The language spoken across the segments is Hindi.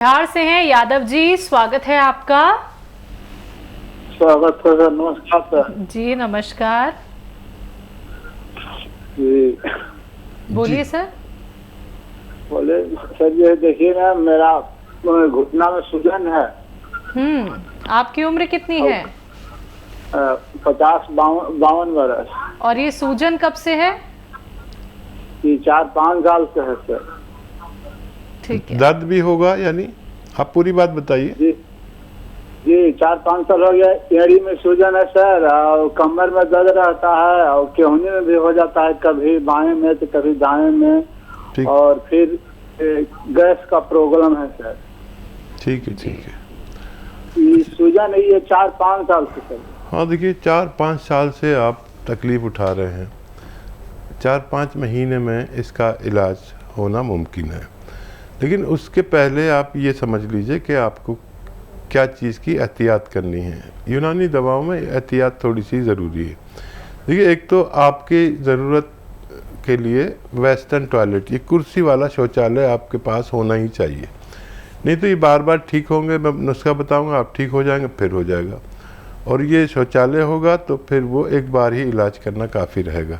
बिहार से हैं यादव जी, स्वागत है आपका। स्वागत है सर। नमस्कार सर जी नमस्कार, जी। बोलिए सर। बोले सर, ये देखिए ना, मेरा घुटना में सूजन है। आपकी उम्र कितनी है? 52 बरस। और ये सूजन कब से है? ये 4-5 साल से है सर। ठीक है। दर्द भी होगा यानी? आप पूरी बात बताइए। जी जी, 4-5 साल हो गया। एड़ी में सूजन है सर, और कमर में दर्द रहता है, और केहूनी में भी हो जाता है, कभी बाएं में तो कभी दाएं में। ठीक। और फिर गैस का प्रॉब्लम है सर। ठीक है, ठीक है। ये सूजन है, ये 4-5 साल से सर। हाँ देखिए, 4-5 साल से आप तकलीफ उठा रहे हैं। 4-5 महीने में इसका इलाज होना मुमकिन है, लेकिन उसके पहले आप ये समझ लीजिए कि आपको क्या चीज़ की एहतियात करनी है। यूनानी दवाओं में एहतियात थोड़ी सी ज़रूरी है। देखिए, एक तो आपकी ज़रूरत के लिए वेस्टर्न टॉयलेट, ये कुर्सी वाला शौचालय आपके पास होना ही चाहिए। नहीं तो ये बार बार ठीक होंगे, मैं नुस्खा बताऊंगा, आप ठीक हो जाएंगे, फिर हो जाएगा। और ये शौचालय होगा तो फिर वो एक बार ही इलाज करना काफ़ी रहेगा।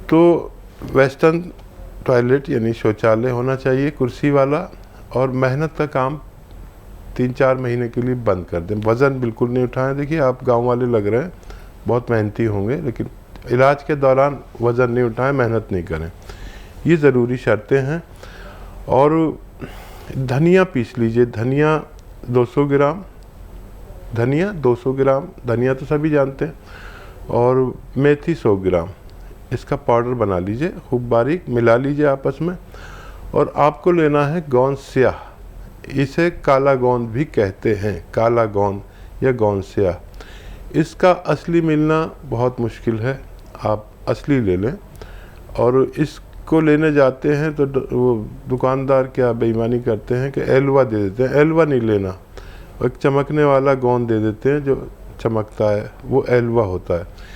तो वेस्टर्न टॉयलेट यानी शौचालय होना चाहिए कुर्सी वाला। और मेहनत का काम 3-4 महीने के लिए बंद कर दें। वज़न बिल्कुल नहीं उठाएं। देखिए, आप गांव वाले लग रहे हैं, बहुत मेहनती होंगे, लेकिन इलाज के दौरान वज़न नहीं उठाएं, मेहनत नहीं करें, ये ज़रूरी शर्तें हैं। और धनिया पीस लीजिए। धनिया 200 ग्राम, धनिया 200 ग्राम, धनिया तो सभी जानते हैं। और मेथी 100 ग्राम, इसका पाउडर बना लीजिए, खूब बारीक मिला लीजिए आपस में। और आपको लेना है गोंद स्याह, इसे काला गोंद भी कहते हैं, काला गोंद या गोंद स्याह। इसका असली मिलना बहुत मुश्किल है, आप असली ले लें। और इसको लेने जाते हैं तो वो दुकानदार क्या बेईमानी करते हैं कि एलवा दे देते हैं। एलवा नहीं लेना, एक चमकने वाला गोंद दे देते हैं जो चमकता है, वो एलवा होता है।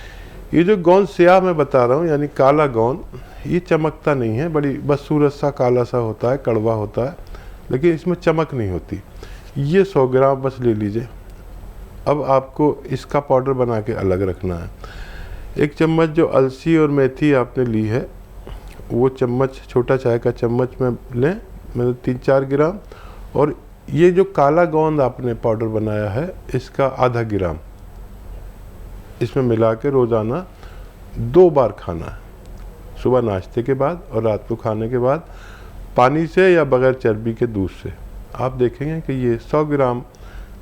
ये जो गोंद स्याह मैं बता रहा हूँ यानी काला गोंद, ये चमकता नहीं है, बड़ी बदसूरत सा काला सा होता है, कड़वा होता है, लेकिन इसमें चमक नहीं होती। ये 100 ग्राम बस ले लीजिए। अब आपको इसका पाउडर बना के अलग रखना है। 1 चम्मच जो अलसी और मेथी आपने ली है, वो चम्मच, छोटा चाय का चम्मच में लें, मतलब 3-4 ग्राम। और ये जो काला गोंद आपने पाउडर बनाया है, इसका आधा ग्राम इसमें मिला के रोज़ाना 2 बार खाना है, सुबह नाश्ते के बाद और रात को खाने के बाद, पानी से या बगैर चर्बी के दूध से। आप देखेंगे कि ये 100 ग्राम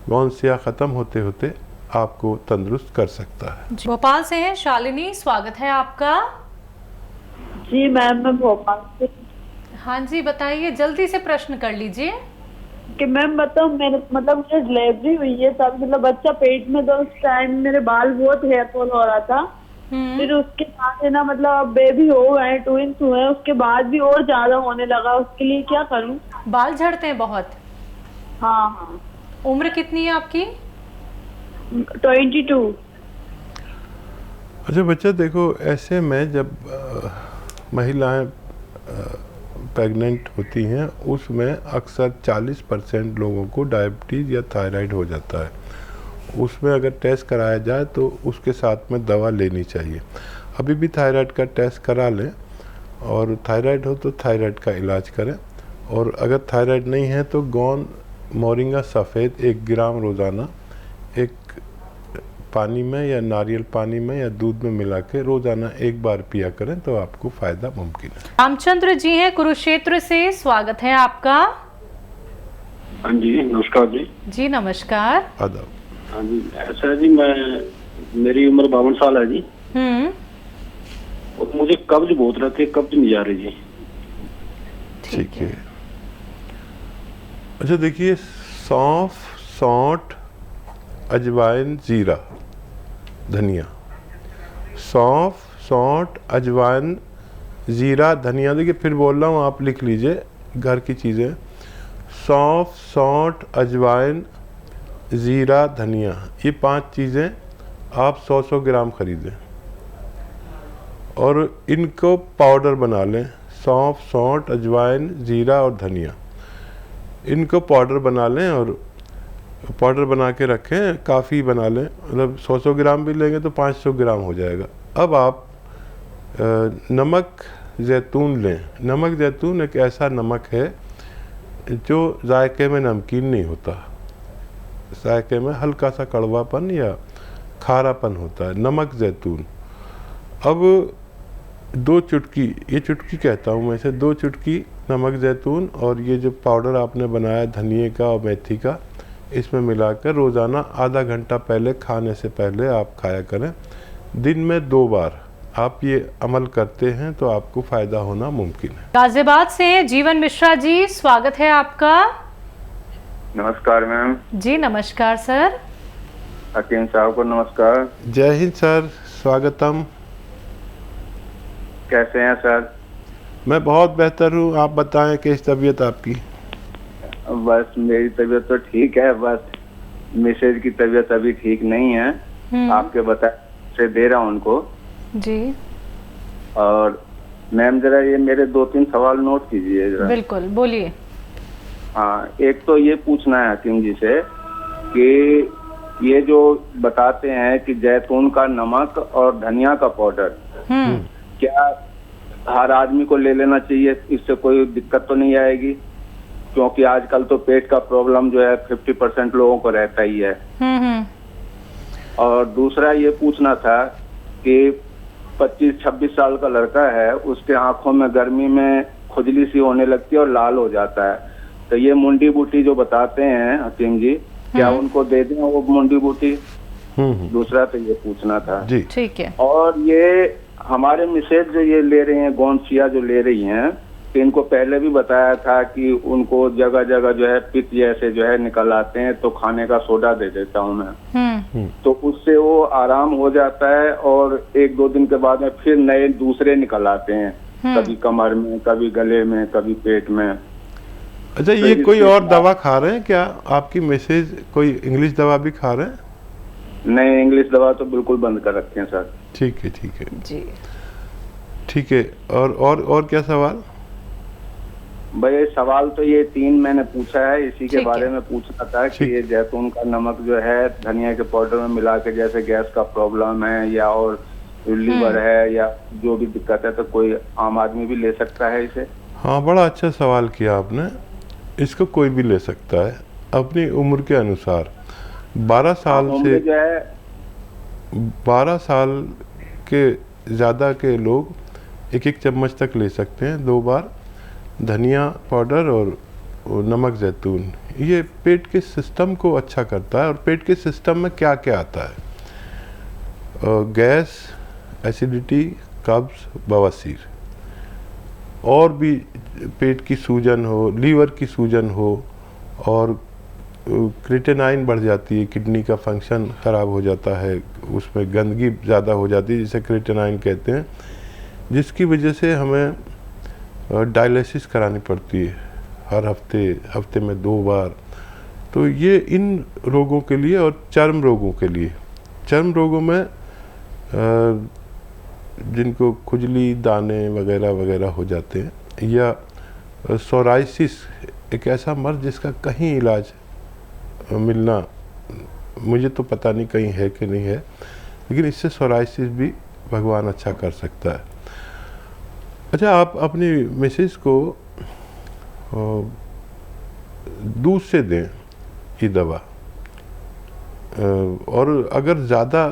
गोंद स्याह ख़त्म होते होते आपको तंदुरुस्त कर सकता है। भोपाल से हैं शालिनी, स्वागत है आपका। जी मैम, मैं भोपाल से। हाँ जी, बताइए, जल्दी से प्रश्न कर लीजिए। कि मैम बताओ, मेरे मतलब मुझे डिलीवरी हुई है, तब मतलब बच्चा पेट में, तो उस टाइम मेरे बाल बहुत हेयर फॉल हो रहा था। फिर उसके बाद है ना, मतलब अब बेबी हो गए, ट्विंस हुए, उसके बाद भी और ज्यादा होने लगा। उसके लिए क्या करूं? बाल झड़ते हैं बहुत? हाँ हाँ। उम्र कितनी है आपकी? 22। अच्छा बच्चा, देखो, ऐसे में जब महिलाएं प्रेग्नेंट होती हैं, उसमें अक्सर 40% लोगों को डायबिटीज़ या थायराइड हो जाता है। उसमें अगर टेस्ट कराया जाए तो उसके साथ में दवा लेनी चाहिए। अभी भी थायराइड का टेस्ट करा लें, और थायराइड हो तो थायराइड का इलाज करें। और अगर थायराइड नहीं है तो गोंद मोरिंगा सफ़ेद 1 ग्राम रोज़ाना एक पानी में या नारियल पानी में या दूध में मिला के रोज़ाना 1 बार पिया करें तो आपको फ़ायदा मुमकिन है। रामचंद्र जी हैं कुरुक्षेत्र से, स्वागत है आपका। हाँ जी, नमस्कार जी। जी नमस्कार। आदाब। हाँ जी, ऐसा है जी, मेरी उम्र 52 साल है जी। और मुझे कब्ज बहुत रहती है, कब्ज नहीं जा रही जी। ठीक है। अच्छा देखिए, सौंफ, सौंठ, अजवाइन, जीरा, धनिया। सौंफ, सौंठ, अजवाइन, जीरा, धनिया। देखिए फिर बोल रहा हूँ, आप लिख लीजिए, घर की चीज़ें। सौंफ, सौंठ, अजवाइन, ज़ीरा, धनिया, ये 5 चीज़ें आप 100-100 ग्राम खरीदें और इनको पाउडर बना लें। सौंफ, सौंठ, अजवाइन, ज़ीरा और धनिया, इनको पाउडर बना लें और पाउडर बना के रखें, काफ़ी बना लें, मतलब 100 ग्राम भी लेंगे तो 500 ग्राम हो जाएगा। अब आप नमक जैतून लें। नमक जैतून एक ऐसा नमक है जो जायके में नमकीन नहीं होता, जायके में हल्का सा कड़वापन या खारापन होता है, नमक जैतून। अब 2 चुटकी, ये चुटकी कहता हूँ मैं इसे, 2 चुटकी नमक जैतून और ये जो पाउडर आपने बनाया धनिए का और मेथी का, इसमें मिलाकर रोज़ाना आधा घंटा पहले खाने से पहले आप खाया करें। दिन में 2 बार आप ये अमल करते हैं तो आपको फ़ायदा होना मुमकिन है। गाजियाबाद से जीवन मिश्रा जी, स्वागत है आपका। नमस्कार मैम। जी नमस्कार सर। हकीम साहब को नमस्कार। जय हिंद सर, स्वागतम। कैसे हैं सर? मैं बहुत बेहतर हूँ, आप बताएं कैसी तबीयत आपकी? बस मेरी तबीयत तो ठीक है, बस मिसेज की तबीयत अभी ठीक नहीं है। आपके बता से दे रहा हूँ उनको जी। और मैम जरा ये मेरे 2-3 सवाल नोट कीजिए जरा। बिल्कुल, बोलिए। हाँ, एक तो ये पूछना है हकीम जी से कि ये जो बताते हैं कि जैतून का नमक और धनिया का पाउडर, क्या हर आदमी को ले लेना चाहिए? इससे कोई दिक्कत तो नहीं आएगी? क्योंकि आजकल तो पेट का प्रॉब्लम जो है 50% लोगों को रहता ही है। और दूसरा ये पूछना था कि 25-26 साल का लड़का है, उसके आंखों में गर्मी में खुजली सी होने लगती है और लाल हो जाता है, तो ये मुंडी बूटी जो बताते हैं हकीम जी, क्या उनको दे दें वो मुंडी बूटी? दूसरा तो ये पूछना था जी। ठीक है। और ये हमारे मिसेज जो ये ले रही हैं, गोंदचिया जो ले रही हैं, तो इनको पहले भी बताया था कि उनको जगह जगह जो है पित्त जैसे जो है निकल आते हैं, तो खाने का सोडा दे देता हूँ मैं, तो उससे वो आराम हो जाता है और 1-2 दिन के बाद में फिर नए दूसरे निकल आते हैं, कभी कमर में, कभी गले में, कभी पेट में। अच्छा, ये कोई और दवा खा रहे हैं क्या आपकी मिसेज? कोई इंग्लिश दवा भी खा रहे हैं? नहीं, इंग्लिश दवा तो बिल्कुल बंद कर रखे हैं सर। ठीक है, ठीक है जी, ठीक है। और क्या सवाल? भाई सवाल तो ये 3 मैंने पूछा है, इसी के ठीक बारे है। में पूछना था कि ये जैतून का नमक जो है धनिया के पाउडर में मिला के, जैसे गैस का प्रॉब्लम है या और लीवर है या जो भी दिक्कत है, तो कोई आम आदमी भी ले सकता है इसे? हाँ, बड़ा अच्छा सवाल किया आपने। इसको कोई भी ले सकता है अपनी उम्र के अनुसार। 12 साल से जो है 12 साल के ज़्यादा के लोग 1-1 चम्मच तक ले सकते हैं 2 बार। धनिया पाउडर और नमक जैतून, ये पेट के सिस्टम को अच्छा करता है। और पेट के सिस्टम में क्या क्या आता है? गैस, एसिडिटी, कब्ज, बवासीर, और भी पेट की सूजन हो, लीवर की सूजन हो, और क्रिएटिनाइन बढ़ जाती है, किडनी का फंक्शन ख़राब हो जाता है, उसमें गंदगी ज़्यादा हो जाती है जिसे क्रिएटिनाइन कहते हैं, जिसकी वजह से हमें डायलिसिस करानी पड़ती है हर हफ्ते में 2 बार। तो ये इन रोगों के लिए और चर्म रोगों के लिए, चर्म रोगों में जिनको खुजली, दाने वगैरह वगैरह हो जाते हैं, या सोराइसिस, एक ऐसा मर्ज जिसका कहीं इलाज मिलना, मुझे तो पता नहीं कहीं है कि नहीं है, लेकिन इससे सोराइसिस भी भगवान अच्छा कर सकता है। अच्छा, आप अपनी मिसेस को दूध से दें ये दवा, और अगर ज़्यादा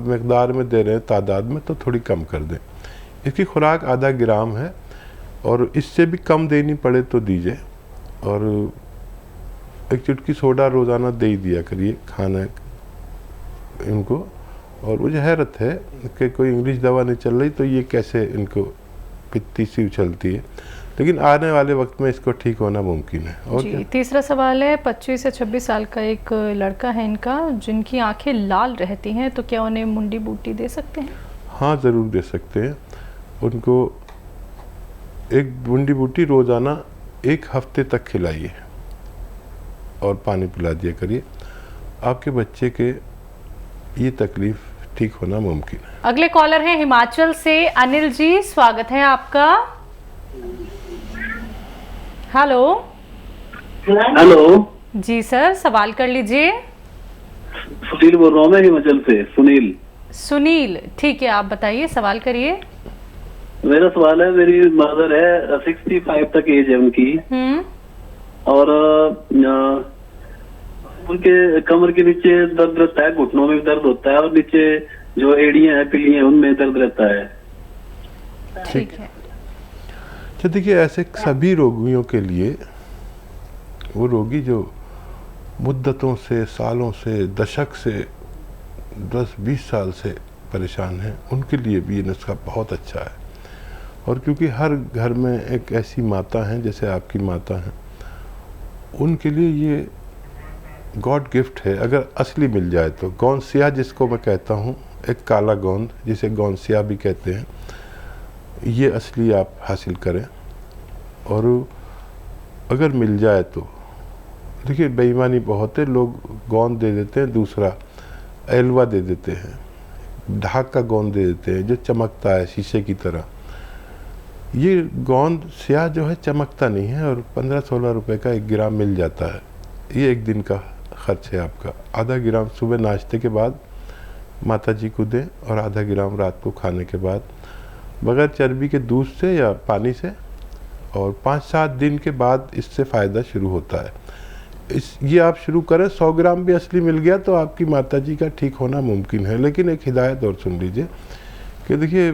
मकदार में दे रहे हैं, तादाद में, तो थोड़ी कम कर दें। इसकी खुराक आधा ग्राम है, और इससे भी कम देनी पड़े तो दीजिए। और 1 चुटकी सोडा रोज़ाना दे ही दिया करिए खाना इनको। और मुझे हैरत है कि कोई इंग्लिश दवा नहीं चल रही, तो ये कैसे इनको पित्ती सी उछलती है, लेकिन आने वाले वक्त में इसको ठीक होना मुमकिन है। और जी, क्या? तीसरा सवाल है, 25 से 26 साल का एक लड़का है इनका, जिनकी आंखें लाल रहती हैं, तो क्या उन्हें मुंडी बूटी दे सकते हैं? हाँ, ज़रूर दे सकते हैं। उनको एक मुंडी बूटी रोज़ाना 1 हफ्ते तक खिलाइए और पानी पिला दिया करिए। आपके बच्चे के ये तकलीफ़ ठीक होना मुमकिन है। अगले कॉलर हैं हिमाचल से अनिल जी, स्वागत है आपका। हेलो। हेलो जी सर, सवाल कर लीजिए। सुनील बोल रहा हूँ मैं हिमाचल से। सुनील, ठीक है, आप बताइए, सवाल करिए। मेरा सवाल है, मेरी मदर है 65 तक एज है उनकी, और उनके कमर के नीचे दर्द रहता है, घुटनों में भी दर्द होता है, और नीचे जो एड़ियां हैं पिलियां हैं उनमें दर्द रहता है। ठीक है। तो देखिए, ऐसे सभी रोगियों के लिए, वो रोगी जो मुद्दतों से, सालों से, दशक से, 10-20 साल से परेशान हैं, उनके लिए भी ये नुस्खा बहुत अच्छा है। और क्योंकि हर घर में एक ऐसी माता हैं जैसे आपकी माता हैं, उनके लिए ये गॉड गिफ्ट है अगर असली मिल जाए तो। गोंद सिया जिसको मैं कहता हूँ, एक काला गोंद जिसे गोंद सिया भी कहते हैं, ये असली आप हासिल करें। और अगर मिल जाए तो देखिए, बेईमानी बहुत है, लोग गोंद दे देते हैं, दूसरा एलवा दे देते हैं, ढाक का गोंद दे देते हैं जो चमकता है शीशे की तरह। ये गोंद स्याह जो है चमकता नहीं है, और 15-16 रुपए का 1 ग्राम मिल जाता है। ये 1 दिन का खर्च है आपका। आधा ग्राम सुबह नाश्ते के बाद माता जी को दें, और आधा ग्राम रात को खाने के बाद, बगैर चर्बी के दूध से या पानी से, और 5-7 दिन के बाद इससे फ़ायदा शुरू होता है। ये आप शुरू करें। 100 ग्राम भी असली मिल गया तो आपकी माता जी का ठीक होना मुमकिन है। लेकिन एक हिदायत और सुन लीजिए कि देखिए,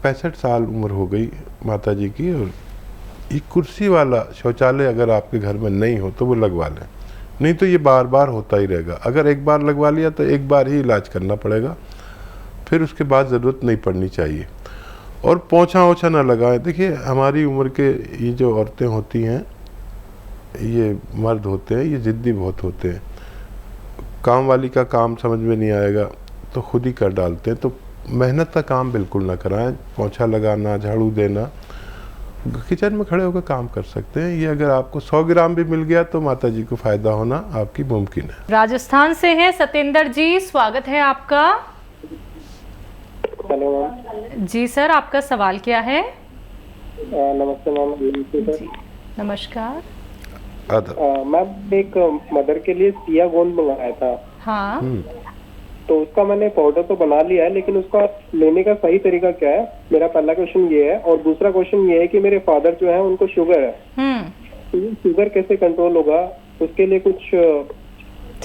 65 साल उम्र हो गई माता जी की, और ये कुर्सी वाला शौचालय अगर आपके घर में नहीं हो तो वो लगवा लें, नहीं तो ये बार बार होता ही रहेगा। अगर एक बार लगवा लिया तो एक बार ही इलाज करना पड़ेगा, फिर उसके बाद ज़रूरत नहीं पड़नी चाहिए। और पोंछा ओछा ना लगाएं। देखिए, हमारी उम्र के ये जो औरतें होती हैं, ये मर्द होते हैं, ये ज़िद्दी बहुत होते हैं। काम वाली का काम समझ में नहीं आएगा तो खुद ही कर डालते हैं। तो मेहनत का काम बिल्कुल ना कराएं। पोंछा लगाना, झाड़ू देना, किचन में खड़े होकर काम कर सकते हैं। ये अगर आपको 100 ग्राम भी मिल गया तो माता जी को फ़ायदा होना आपकी मुमकिन है। राजस्थान से हैं सत्येंद्र जी, स्वागत है आपका। Hello ma'am. जी सर, आपका सवाल क्या है? नमस्ते मैम। नमस्कार। मैम, एक मदर के लिए सिया गोंद मंगाया था। हाँ। तो उसका मैंने पाउडर तो बना लिया है, लेकिन उसका लेने का सही तरीका क्या है? मेरा पहला क्वेश्चन ये है। और दूसरा क्वेश्चन ये है कि मेरे फादर जो है उनको शुगर है, तो शुगर कैसे कंट्रोल होगा? उसके लिए कुछ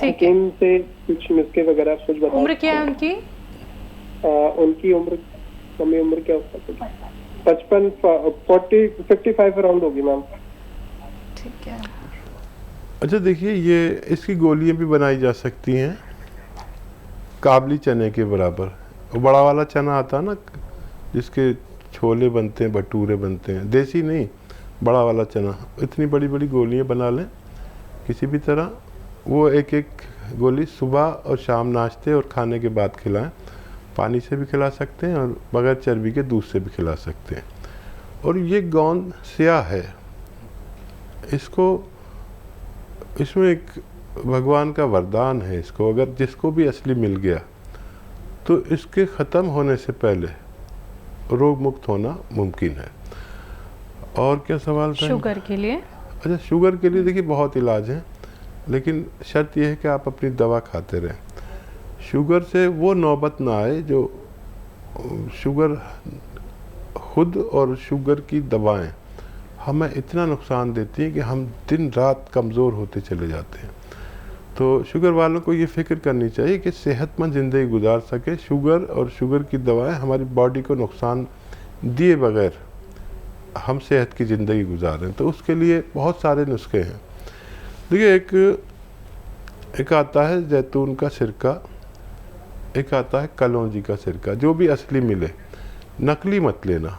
हकीम से कुछ नुस्खे वगैरह कुछ बताओ। उम्र क्या है उनकी? उनकी उम्र, मम्मी उम्र क्या होता है? 55 अराउंड होगी मैम। ठीक है। अच्छा देखिए, ये इसकी गोलियां भी बनाई जा सकती हैं काबली चने के बराबर। वो बड़ा वाला चना आता है ना, जिसके छोले बनते हैं, भटूरे बनते हैं, देसी नहीं, बड़ा वाला चना। इतनी बड़ी बड़ी गोलियां बना लें किसी भी तरह। वो एक एक गोली सुबह और शाम नाश्ते और खाने के बाद खिलाएं। पानी से भी खिला सकते हैं और बगैर चर्बी के दूध से भी खिला सकते हैं। और ये गोंद स्याह है, इसमें एक भगवान का वरदान है। इसको अगर जिसको भी असली मिल गया तो इसके ख़त्म होने से पहले रोग मुक्त होना मुमकिन है। और क्या सवाल था? शुगर के लिए? अच्छा, शुगर के लिए देखिए बहुत इलाज है, लेकिन शर्त यह है कि आप अपनी दवा खाते रहें। शुगर से वो नौबत ना आए जो शुगर खुद और शुगर की दवाएं हमें इतना नुकसान देती हैं कि हम दिन रात कमज़ोर होते चले जाते हैं। तो शुगर वालों को ये फ़िक्र करनी चाहिए कि सेहतमंद ज़िंदगी गुजार सके। शुगर और शुगर की दवाएं हमारी बॉडी को नुकसान दिए बगैर हम सेहत की ज़िंदगी गुजारें, तो उसके लिए बहुत सारे नुस्खे हैं। देखिए, एक आता है जैतून का सिरका, एक आता है कलौंजी का सिरका। जो भी असली मिले, नकली मत लेना।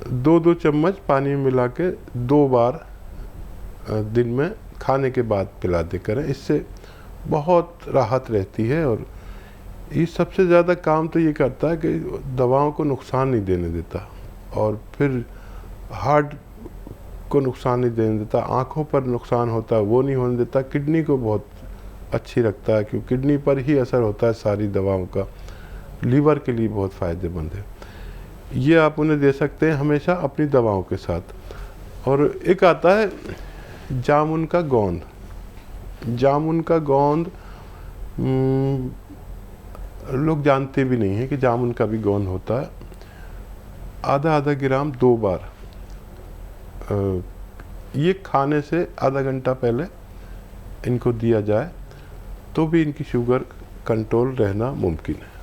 2-2 चम्मच पानी में मिला के 2 बार दिन में खाने के बाद पिला दे करें। इससे बहुत राहत रहती है। और ये सबसे ज़्यादा काम तो ये करता है कि दवाओं को नुकसान नहीं देने देता, और फिर हार्ट को नुकसान नहीं देने देता, आँखों पर नुकसान होता है वो नहीं होने देता, किडनी को बहुत अच्छी रखता है क्योंकि किडनी पर ही असर होता है सारी दवाओं का। लीवर के लिए बहुत फ़ायदेमंद है। ये आप उन्हें दे सकते हैं हमेशा अपनी दवाओं के साथ। और एक आता है जामुन का गोंद, जामुन का गोंद लोग जानते भी नहीं हैं कि जामुन का भी गोंद होता है। आधा ग्राम 2 बार, ये खाने से आधा घंटा पहले इनको दिया जाए तो भी इनकी शुगर कंट्रोल रहना मुमकिन है।